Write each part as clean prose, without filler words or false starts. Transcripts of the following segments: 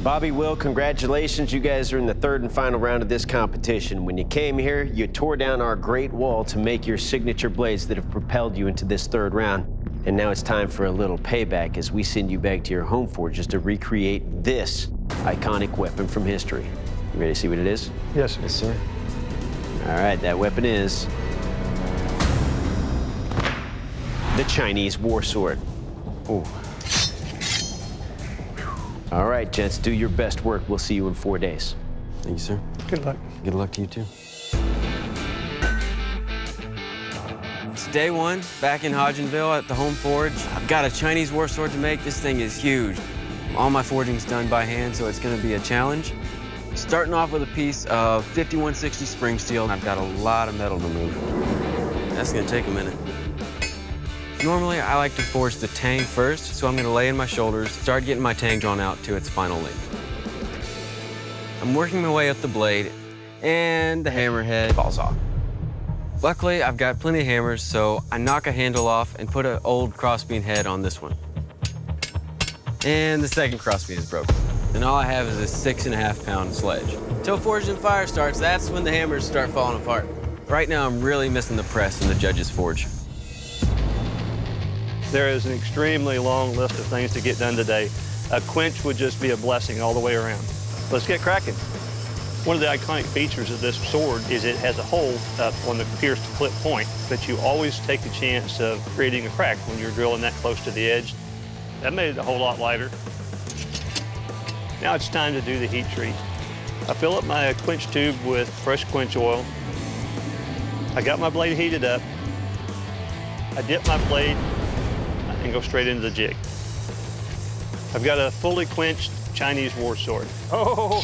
Bobby, Will, congratulations. You guys are in the third and final round of this competition. When you came here, you tore down our Great Wall to make your signature blades that have propelled you into this third round. And now it's time for a little payback as we send you back to your home forges to recreate this iconic weapon from history. You ready to see what it is? Yes, sir. Yes, sir. All right, that weapon is the Chinese war sword. Ooh. All right, gents, do your best work. We'll see you in 4 days. Thank you, sir. Good luck. Good luck to you, too. It's day one, back in Hodgenville at the home forge. I've got a Chinese war sword to make. This thing is huge. All my forging's done by hand, so it's gonna be a challenge. Starting off with a piece of 5160 spring steel. I've got a lot of metal to move. That's gonna take a minute. Normally, I like to forge the tang first, so I'm gonna lay in my shoulders, start getting my tang drawn out to its final length. I'm working my way up the blade, and the hammerhead falls off. Luckily, I've got plenty of hammers, so I knock a handle off and put an old crossbeam head on this one. And the second crossbeam is broken. And all I have is a 6.5-pound sledge. Till Forged in Fire starts, that's when the hammers start falling apart. Right now, I'm really missing the press in the judge's forge. There is an extremely long list of things to get done today. A quench would just be a blessing all the way around. Let's get cracking. One of the iconic features of this sword is it has a hole up on the pierced flip point, but you always take the chance of creating a crack when you're drilling that close to the edge. That made it a whole lot lighter. Now it's time to do the heat treat. I fill up my quench tube with fresh quench oil. I got my blade heated up. I dip my blade and go straight into the jig. I've got a fully quenched Chinese war sword. Oh,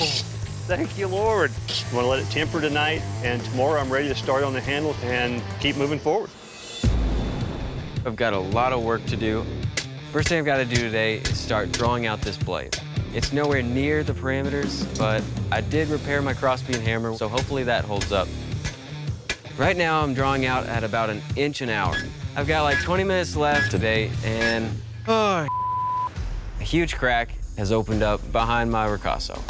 thank you, Lord. I'm gonna let it temper tonight, and tomorrow I'm ready to start on the handle and keep moving forward. I've got a lot of work to do. First thing I've got to do today is start drawing out this blade. It's nowhere near the parameters, but I did repair my crossbeam hammer, so hopefully that holds up. Right now, I'm drawing out at about 1 inch an hour. I've got like 20 minutes left today, and a huge crack has opened up behind my ricasso.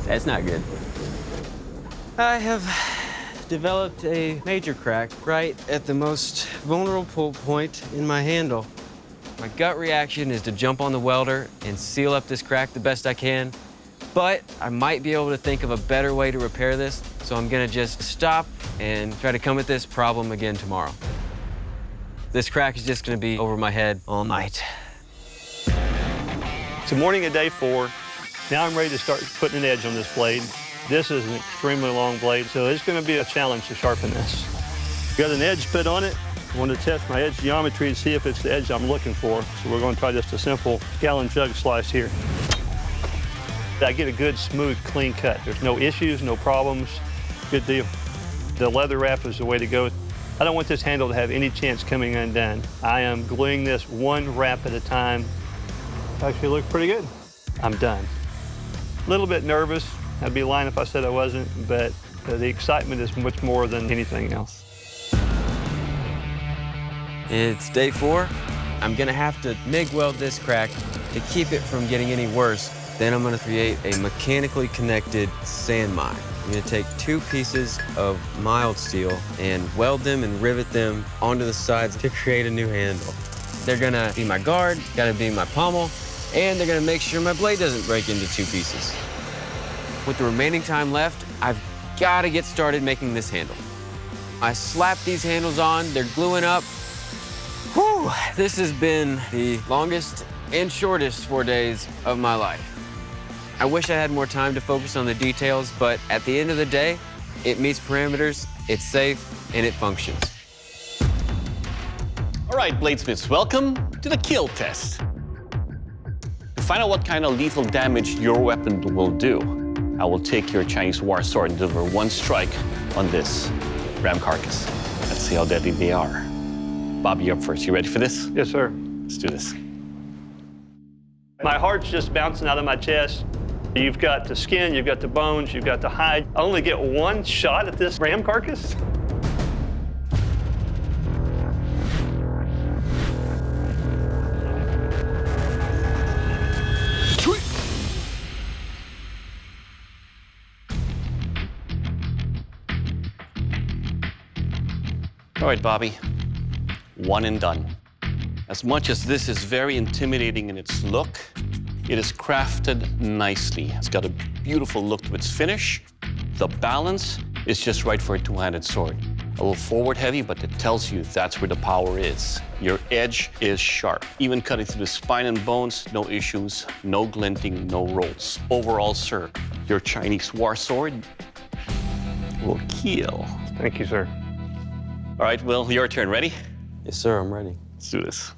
That's not good. I have developed a major crack right at the most vulnerable point in my handle. My gut reaction is to jump on the welder and seal up this crack the best I can, but I might be able to think of a better way to repair this, so I'm gonna just stop and try to come at this problem again tomorrow. This crack is just gonna be over my head all night. It's the morning of day 4. Now I'm ready to start putting an edge on this blade. This is an extremely long blade, so it's gonna be a challenge to sharpen this. Got an edge put on it. I want to test my edge geometry to see if it's the edge I'm looking for. So we're going to try just a simple gallon jug slice here. I get a good, smooth, clean cut. There's no issues, no problems. Good deal. The leather wrap is the way to go. I don't want this handle to have any chance coming undone. I am gluing this one wrap at a time. Actually looks pretty good. I'm done. A little bit nervous. I'd be lying if I said I wasn't, but the excitement is much more than anything else. It's day 4. I'm gonna have to MIG weld this crack to keep it from getting any worse. Then I'm gonna create a mechanically connected sand mine. I'm gonna take 2 pieces of mild steel and weld them and rivet them onto the sides to create a new handle. They're gonna be my guard, gotta be my pommel, and they're gonna make sure my blade doesn't break into 2 pieces. With the remaining time left, I've gotta get started making this handle. I slap these handles on, they're gluing up. Whew, this has been the longest and shortest 4 days of my life. I wish I had more time to focus on the details, but at the end of the day, it meets parameters, it's safe, and it functions. All right, bladesmiths, welcome to the kill test. To find out what kind of lethal damage your weapon will do, I will take your Chinese war sword and deliver 1 strike on this ram carcass. Let's see how deadly they are. Bobby, you're up first. You ready for this? Yes, sir. Let's do this. My heart's just bouncing out of my chest. You've got the skin, you've got the bones, you've got the hide. I only get 1 shot at this ram carcass? All right, Bobby, one and done. As much as this is very intimidating in its look, it is crafted nicely. It's got a beautiful look to its finish. The balance is just right for a two-handed sword. A little forward heavy, but it tells you that's where the power is. Your edge is sharp. Even cutting through the spine and bones, no issues, no glinting, no rolls. Overall, sir, your Chinese war sword will kill. Thank you, sir. All right, Will, your turn. Ready? Yes, sir, I'm ready. Let's do this.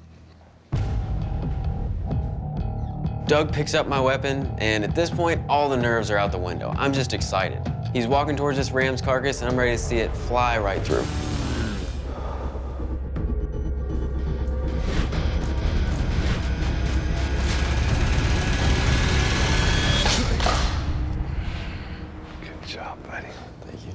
Doug picks up my weapon, and at this point, all the nerves are out the window. I'm just excited. He's walking towards this ram's carcass, and I'm ready to see it fly right through. Good job, buddy. Thank you.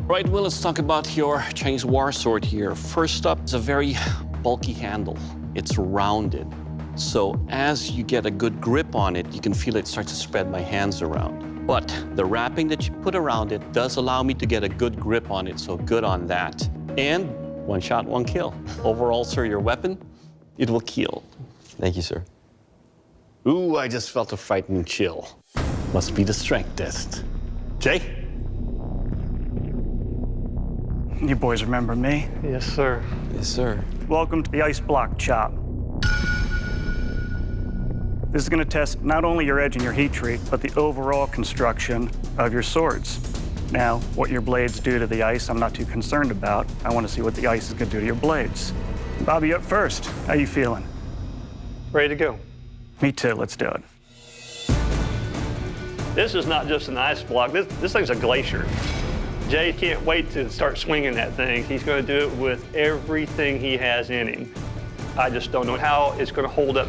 Right, Will, let's talk about your Chinese war sword here. First up is a very bulky handle. It's rounded. So as you get a good grip on it, you can feel it start to spread my hands around. But the wrapping that you put around it does allow me to get a good grip on it, so good on that. And one shot, one kill. Overall, sir, your weapon, it will kill. Thank you, sir. Ooh, I just felt a frightening chill. Must be the strength test. Jay? You boys remember me? Yes, sir. Yes, sir. Welcome to the ice block chop. This is going to test not only your edge and your heat treat, but the overall construction of your swords. Now, what your blades do to the ice, I'm not too concerned about. I want to see what the ice is going to do to your blades. Bobby, up first. How you feeling? Ready to go. Me too. Let's do it. This is not just an ice block. This thing's a glacier. Jay can't wait to start swinging that thing. He's going to do it with everything he has in him. I just don't know how it's going to hold up.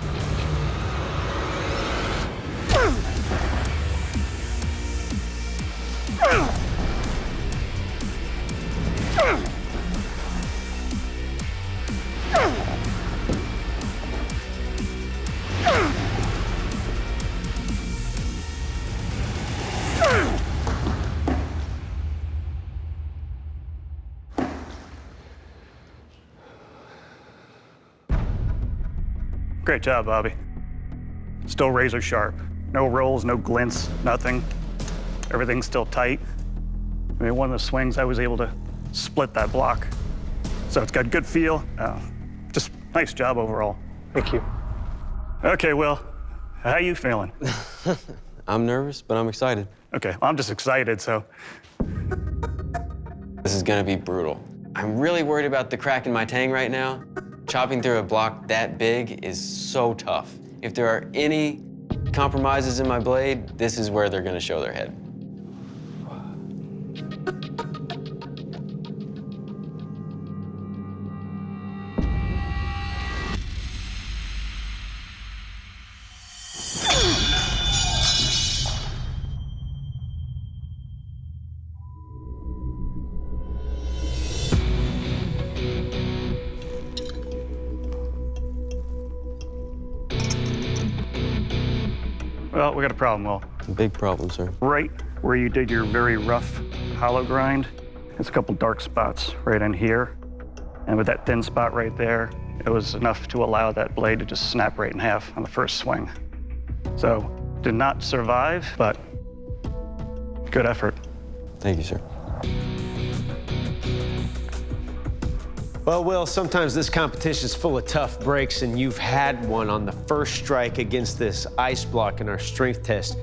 Great job, Bobby. Still razor sharp. No rolls, no glints, nothing. Everything's still tight. I mean, one of the swings, I was able to split that block. So it's got good feel. Just nice job overall. Thank you. Okay, Will, how you feeling? I'm nervous, but I'm excited. Okay, well, I'm just excited, so. This is gonna be brutal. I'm really worried about the crack in my tang right now. Chopping through a block that big is so tough. If there are any compromises in my blade, this is where they're gonna show their head. Well, we got a problem, Will. Big problem, sir. Right where you did your very rough hollow grind, there's a couple dark spots right in here. And with that thin spot right there, it was enough to allow that blade to just snap right in half on the first swing. So, did not survive, but good effort. Thank you, sir. Well, Will, sometimes this competition is full of tough breaks, and you've had one on the first strike against this ice block in our strength test.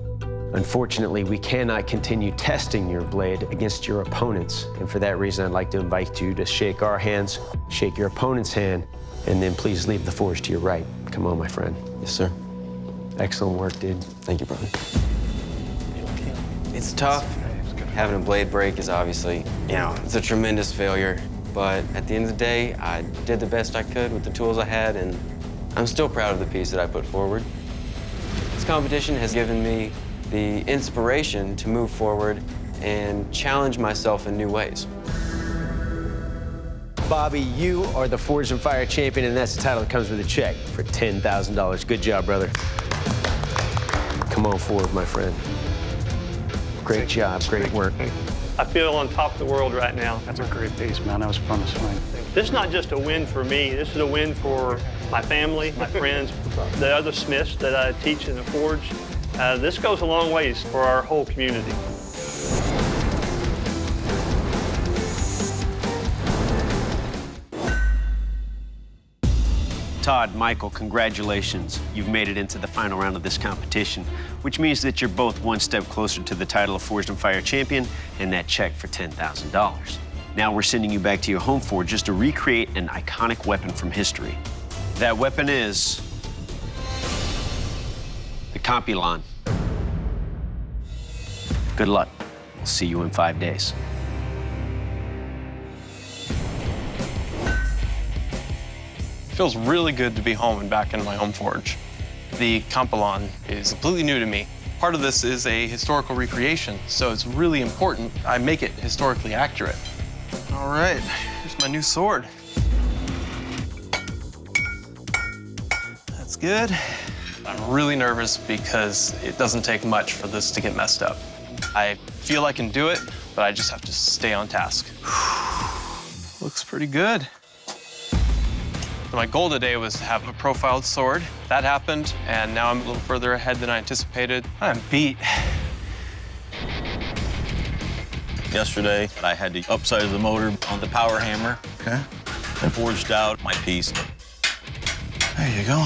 Unfortunately, we cannot continue testing your blade against your opponents. And for that reason, I'd like to invite you to shake our hands, shake your opponent's hand, and then please leave the forge to your right. Come on, my friend. Yes, sir. Excellent work, dude. Thank you, brother. It's tough. Having a blade break is obviously, it's a tremendous failure. But at the end of the day, I did the best I could with the tools I had, and I'm still proud of the piece that I put forward. This competition has given me the inspiration to move forward and challenge myself in new ways. Bobby, you are the Forged and Fire champion, and that's the title that comes with a check for $10,000. Good job, brother. Come on forward, my friend. Great job, great work. I feel on top of the world right now. That's a great piece, man. That was fun to swing. This is not just a win for me. This is a win for my family, my friends, the other smiths that I teach in the forge. This goes a long ways for our whole community. Todd, Michael, congratulations. You've made it into the final round of this competition, which means that you're both one step closer to the title of Forged and Fire champion and that check for $10,000. Now we're sending you back to your home forge just to recreate an iconic weapon from history. That weapon is the Campilan. Good luck. We'll see you in 5 days. It feels really good to be home and back in my home forge. The Campilan is completely new to me. Part of this is a historical recreation, so it's really important I make it historically accurate. All right, here's my new sword. That's good. I'm really nervous because it doesn't take much for this to get messed up. I feel I can do it, but I just have to stay on task. Looks pretty good. My goal today was to have a profiled sword. That happened, and now I'm a little further ahead than I anticipated. I'm beat. Yesterday, I had to upsize the motor on the power hammer. Okay. I forged out my piece. There you go.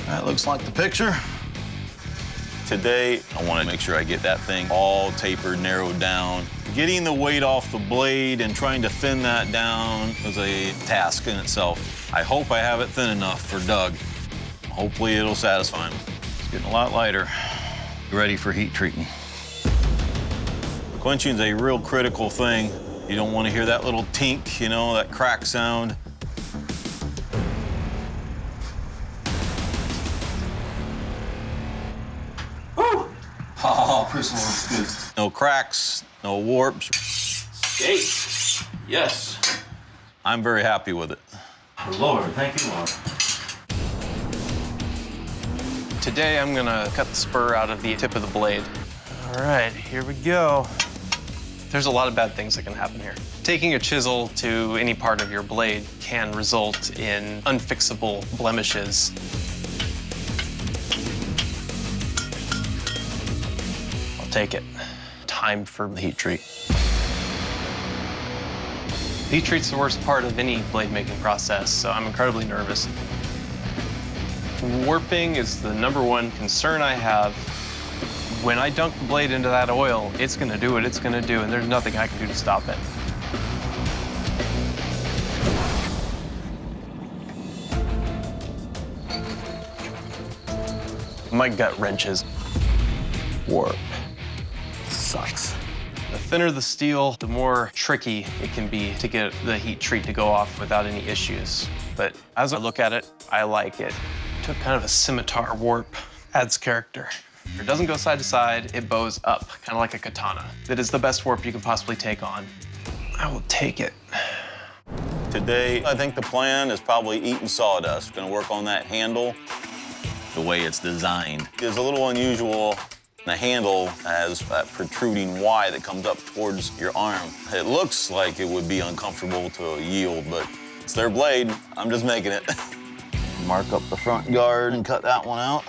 That looks like the picture. Today, I want to make sure I get that thing all tapered, narrowed down. Getting the weight off the blade and trying to thin that down was a task in itself. I hope I have it thin enough for Doug. Hopefully it'll satisfy him. It's getting a lot lighter. Ready for heat treating. Quenching's a real critical thing. You don't want to hear that little tink, you know, that crack sound. Woo! Oh, personal looks good. No cracks, no warps. Skate. Yes. I'm very happy with it. Lord, thank you, Lord. Today, I'm gonna cut the spur out of the tip of the blade. All right, here we go. There's a lot of bad things that can happen here. Taking a chisel to any part of your blade can result in unfixable blemishes. I'll take it. Time for the heat treat. Heat treat's the worst part of any blade making process, so I'm incredibly nervous. Warping is the #1 concern I have. When I dunk the blade into that oil, it's gonna do what it's gonna do, and there's nothing I can do to stop it. My gut wrenches. Warp. Sucks. The thinner the steel, the more tricky it can be to get the heat treat to go off without any issues. But as I look at it, I like it. Took kind of a scimitar warp, adds character. It doesn't go side to side, it bows up, kind of like a katana. That is the best warp you can possibly take on. I will take it. Today, I think the plan is probably eating sawdust. Gonna work on that handle, the way it's designed. It's a little unusual. The handle has that protruding Y that comes up towards your arm. It looks like it would be uncomfortable to yield, but it's their blade. I'm just making it. Mark up the front guard and cut that one out.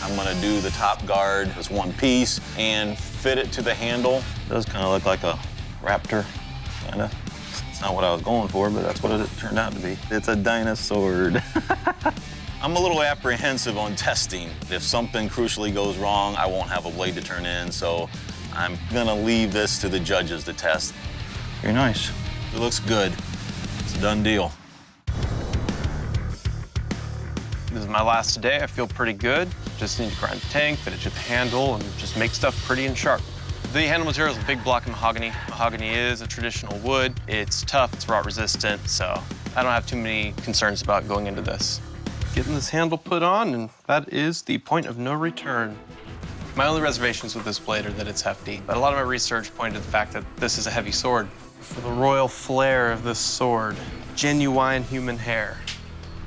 I'm gonna do the top guard as one piece and fit it to the handle. It does kind of look like a raptor, kinda. It's not what I was going for, but that's what it turned out to be. It's a dinosaur. I'm a little apprehensive on testing. If something crucially goes wrong, I won't have a blade to turn in, so I'm gonna leave this to the judges to test. Very nice. It looks good. It's a done deal. This is my last day. I feel pretty good. Just need to grind the tank, fit it to the handle, and just make stuff pretty and sharp. The handle material is a big block of mahogany. Mahogany is a traditional wood. It's tough, it's rot resistant, so I don't have too many concerns about going into this. Getting this handle put on, and that is the point of no return. My only reservations with this blade are that it's hefty, but a lot of my research pointed to the fact that this is a heavy sword. For the royal flair of this sword, genuine human hair.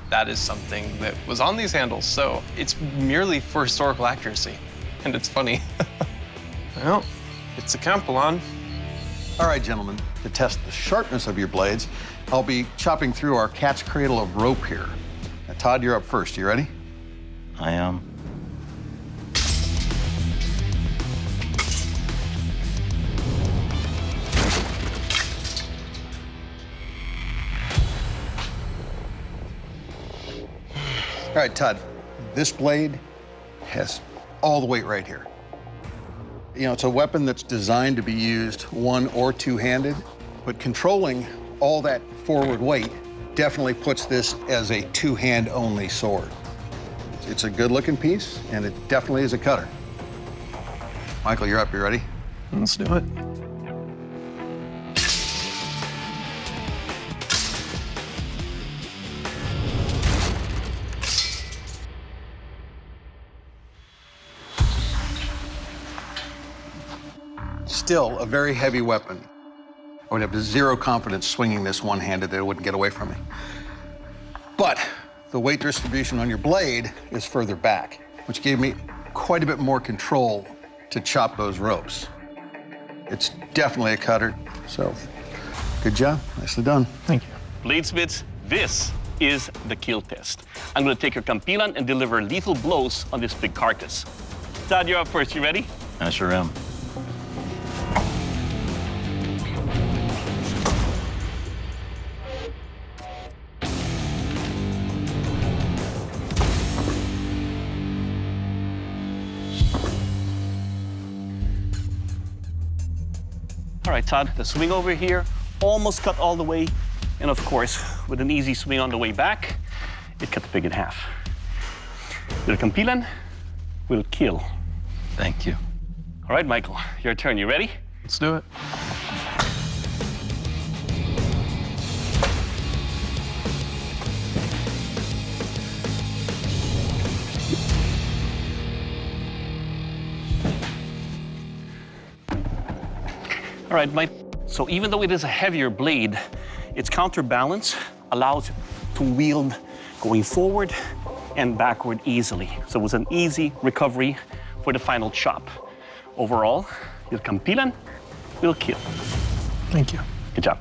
That is something that was on these handles, so it's merely for historical accuracy. And it's funny. Well, it's a Campilan. All right, gentlemen, to test the sharpness of your blades, I'll be chopping through our cat's cradle of rope here. Now, Todd, you're up first. You ready? I am. All right, Todd, this blade has all the weight right here. You know, it's a weapon that's designed to be used one or two-handed, but controlling all that forward weight definitely puts this as a two-hand only sword. It's a good-looking piece, and it definitely is a cutter. Michael, you're up. You ready? Let's do it. Still a very heavy weapon. I would have zero confidence swinging this one-handed that it wouldn't get away from me. But the weight distribution on your blade is further back, which gave me quite a bit more control to chop those ropes. It's definitely a cutter, so good job, nicely done. Thank you. Bladesmiths, this is the kill test. I'm gonna take your Campilan and deliver lethal blows on this big carcass. Todd, you're up first. You ready? I sure am. All right, Todd, the swing over here, almost cut all the way. And of course, with an easy swing on the way back, it cut the pig in half. Your Campilan will kill. Thank you. All right, Michael, your turn. You ready? Let's do it. All right, Mike. So even though it is a heavier blade, its counterbalance allows it to wield going forward and backward easily. So it was an easy recovery for the final chop. Overall, your Campilan will kill. Thank you. Good job.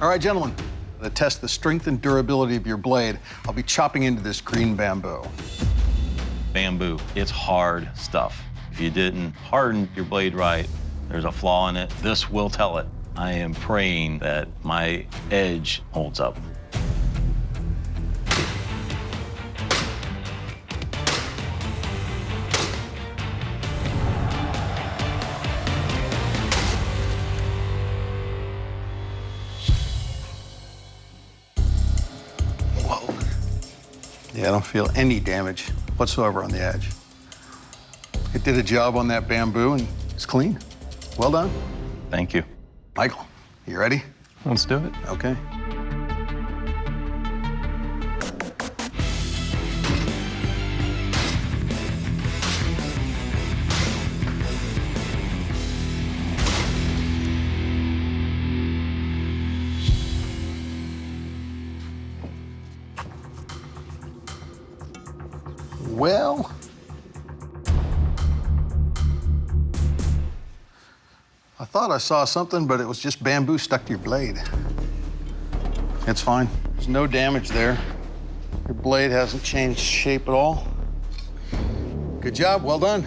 All right, gentlemen, to test the strength and durability of your blade, I'll be chopping into this green bamboo. Bamboo, it's hard stuff. If you didn't harden your blade right, there's a flaw in it. This will tell it. I am praying that my edge holds up. Whoa. Yeah, I don't feel any damage whatsoever on the edge. It did a job on that bamboo and it's clean. Well done. Thank you. Michael, you ready? Let's do it. Okay. Well, I thought I saw something, but it was just bamboo stuck to your blade. It's fine. There's no damage there. Your blade hasn't changed shape at all. Good job, well done.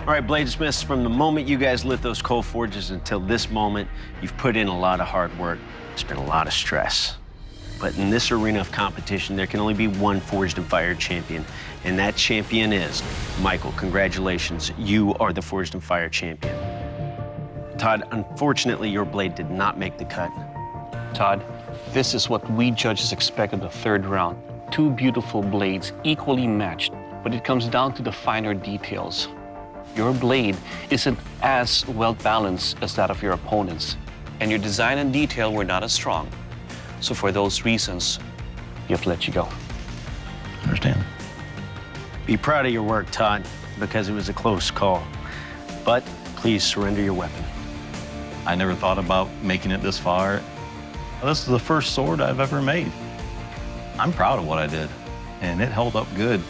All right, bladesmiths, from the moment you guys lit those coal forges until this moment, you've put in a lot of hard work. It's been a lot of stress. But in this arena of competition, there can only be one forged and fired champion, and that champion is Michael. Congratulations, you are the forged and fired champion. Todd, unfortunately, your blade did not make the cut. Todd, this is what we judges expect in the third round. Two beautiful blades, equally matched, but it comes down to the finer details. Your blade isn't as well balanced as that of your opponent's, and your design and detail were not as strong. So for those reasons, we have to let you go. Understand. Be proud of your work, Todd, because it was a close call. But please surrender your weapon. I never thought about making it this far. This is the first sword I've ever made. I'm proud of what I did, and it held up good.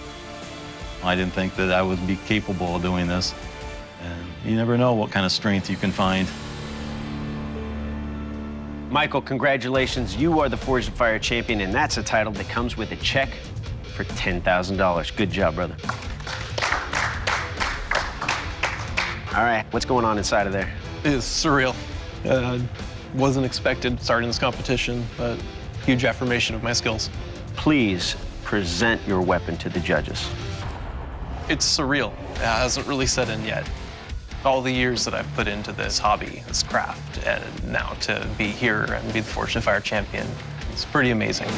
I didn't think that I would be capable of doing this. And you never know what kind of strength you can find Michael, congratulations. You are the Forged in Fire champion, and that's a title that comes with a check for $10,000. Good job, brother. All right, what's going on inside of there? It is surreal. Wasn't expected starting this competition, but huge affirmation of my skills. Please present your weapon to the judges. It's surreal. It hasn't really set in yet. All the years that I've put into this hobby, this craft, and now to be here and be the Forged in Fire champion, it's pretty amazing.